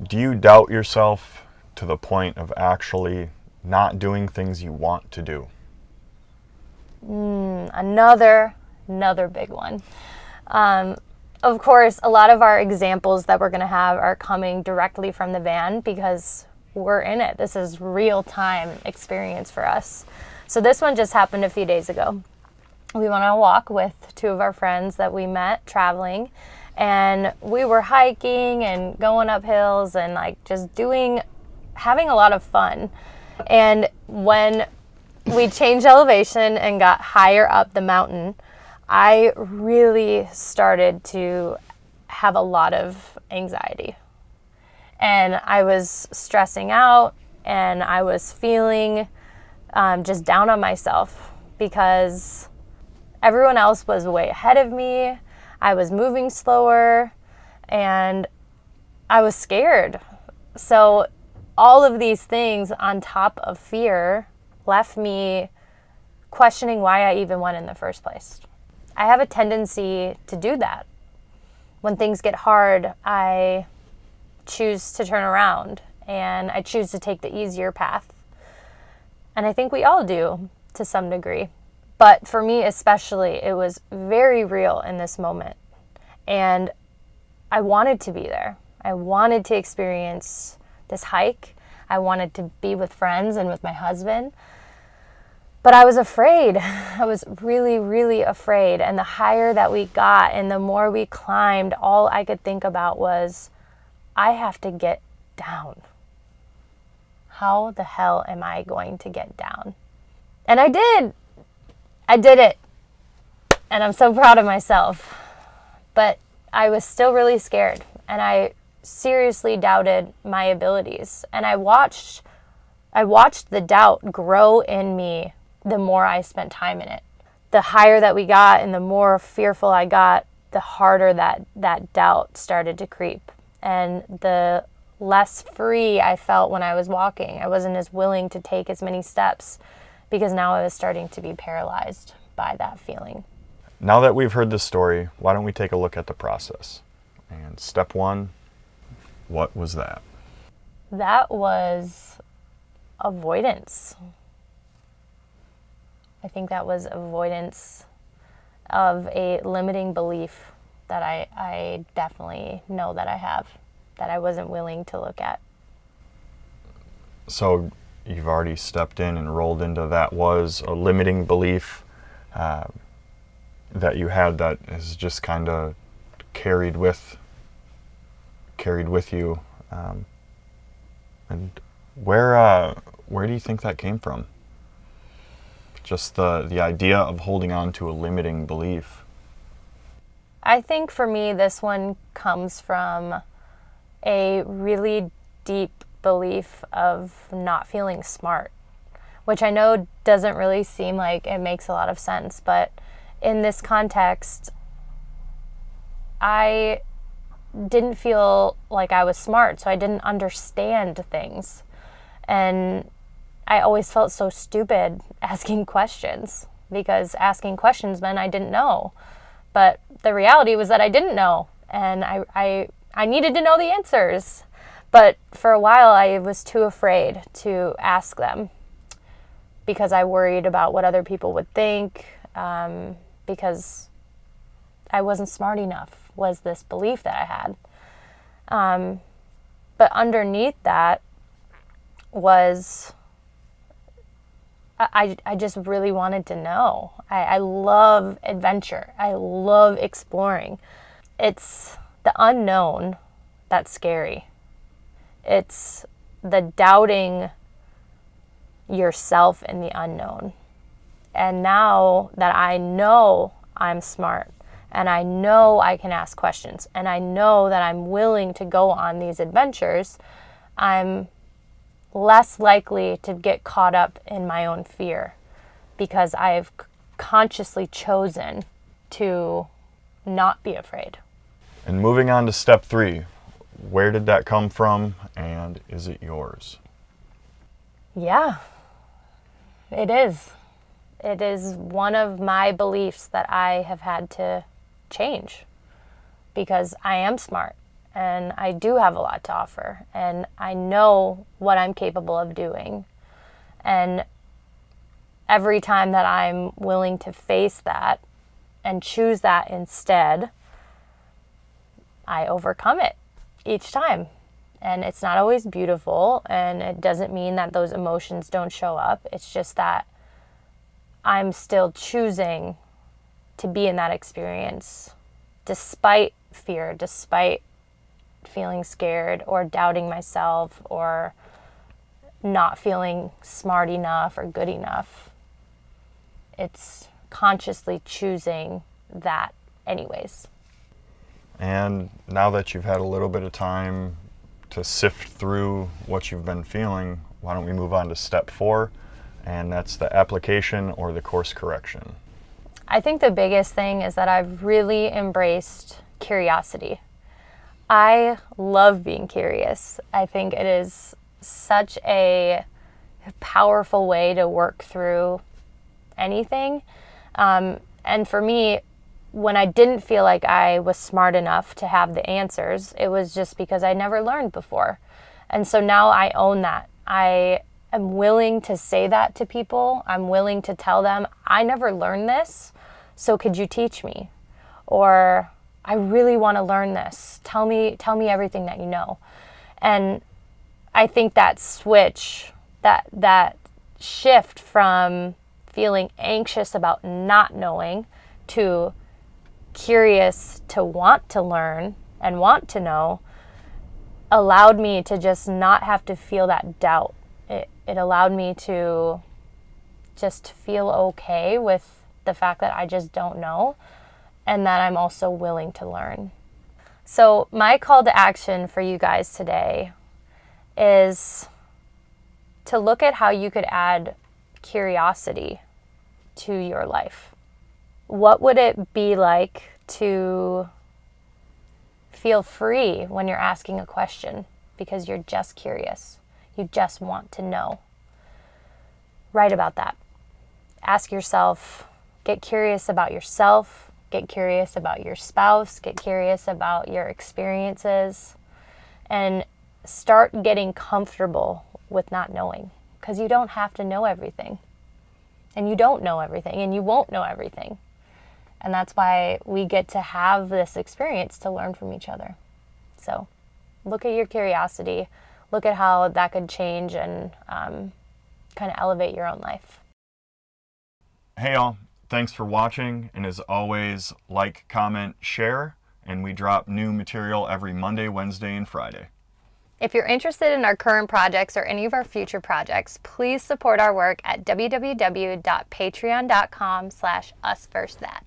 Do you doubt yourself to the point of actually not doing things you want to do? Another big one. Of course, a lot of our examples that we're going to have are coming directly from the van because we're in it. This is real time experience for us. So this one just happened a few days ago. We went on a walk with two of our friends that we met traveling, and we were hiking and going up hills and like just having a lot of fun. And when we changed elevation and got higher up the mountain, I really started to have a lot of anxiety. And I was stressing out, and I was feeling just down on myself because everyone else was way ahead of me. I was moving slower, and I was scared. So all of these things on top of fear left me questioning why I even went in the first place. I have a tendency to do that. When things get hard, I choose to turn around and I choose to take the easier path. And I think we all do to some degree. But for me especially, it was very real in this moment. And I wanted to be there. I wanted to experience this hike. I wanted to be with friends and with my husband. But I was afraid. I was really, really afraid. And the higher that we got and the more we climbed, all I could think about was, I have to get down. How the hell am I going to get down? And I did. I did it. And I'm so proud of myself. But I was still really scared. And I seriously doubted my abilities. And I watched the doubt grow in me the more I spent time in it. The higher that we got and the more fearful I got, the harder that doubt started to creep. And the less free I felt when I was walking. I wasn't as willing to take as many steps because now I was starting to be paralyzed by that feeling. Now that we've heard this story, why don't we take a look at the process? And step one, what was that? That was avoidance. I think that was avoidance of a limiting belief that I definitely know that I have, that I wasn't willing to look at. So you've already stepped in and rolled into that was a limiting belief that you had that is just kind of carried with you. And where do you think that came from? Just the idea of holding on to a limiting belief. I think for me, this one comes from a really deep belief of not feeling smart, which I know doesn't really seem like it makes a lot of sense, but in this context, I didn't feel like I was smart, so I didn't understand things. And I always felt so stupid asking questions because asking questions meant I didn't know. But the reality was that I didn't know, and I needed to know the answers. But for a while, I was too afraid to ask them because I worried about what other people would think, because I wasn't smart enough, was this belief that I had. But underneath that was I just really wanted to know. I love adventure. I love exploring. It's the unknown that's scary. It's the doubting yourself in the unknown. And now that I know I'm smart, and I know I can ask questions, and I know that I'm willing to go on these adventures, I'm less likely to get caught up in my own fear because I've consciously chosen to not be afraid. And moving on to step 3, where did that come from, and is it yours? Yeah, it is. It is one of my beliefs that I have had to change because I am smart and I do have a lot to offer, and I know what I'm capable of doing. And every time that I'm willing to face that and choose that instead, I overcome it each time. And it's not always beautiful, and it doesn't mean that those emotions don't show up. It's just that I'm still choosing to be in that experience despite fear, despite feeling scared or doubting myself or not feeling smart enough or good enough. It's consciously choosing that anyways. And now that you've had a little bit of time to sift through what you've been feeling, why don't we move on to step 4, and that's the application or the course correction. I think the biggest thing is that I've really embraced curiosity. I love being curious. I think it is such a powerful way to work through anything. And for me, when I didn't feel like I was smart enough to have the answers, it was just because I never learned before. And so now I own that. I am willing to say that to people. I'm willing to tell them, I never learned this, so could you teach me? Or I really want to learn this. Tell me everything that you know. And I think that switch, that shift from feeling anxious about not knowing to curious to want to learn and want to know, allowed me to just not have to feel that doubt. It allowed me to just feel okay with the fact that I just don't know, and that I'm also willing to learn. So my call to action for you guys today is to look at how you could add curiosity to your life. What would it be like to feel free when you're asking a question because you're just curious? You just want to know. Write about that. Ask yourself, get curious about yourself, get curious about your spouse, get curious about your experiences, and start getting comfortable with not knowing, because you don't have to know everything. And you don't know everything, and you won't know everything. And that's why we get to have this experience to learn from each other. So look at your curiosity, look at how that could change and kind of elevate your own life. Hey y'all, thanks for watching, and as always, like, comment, share, and we drop new material every Monday, Wednesday, and Friday. If you're interested in our current projects or any of our future projects, please support our work at www.patreon.com/usfirstthat.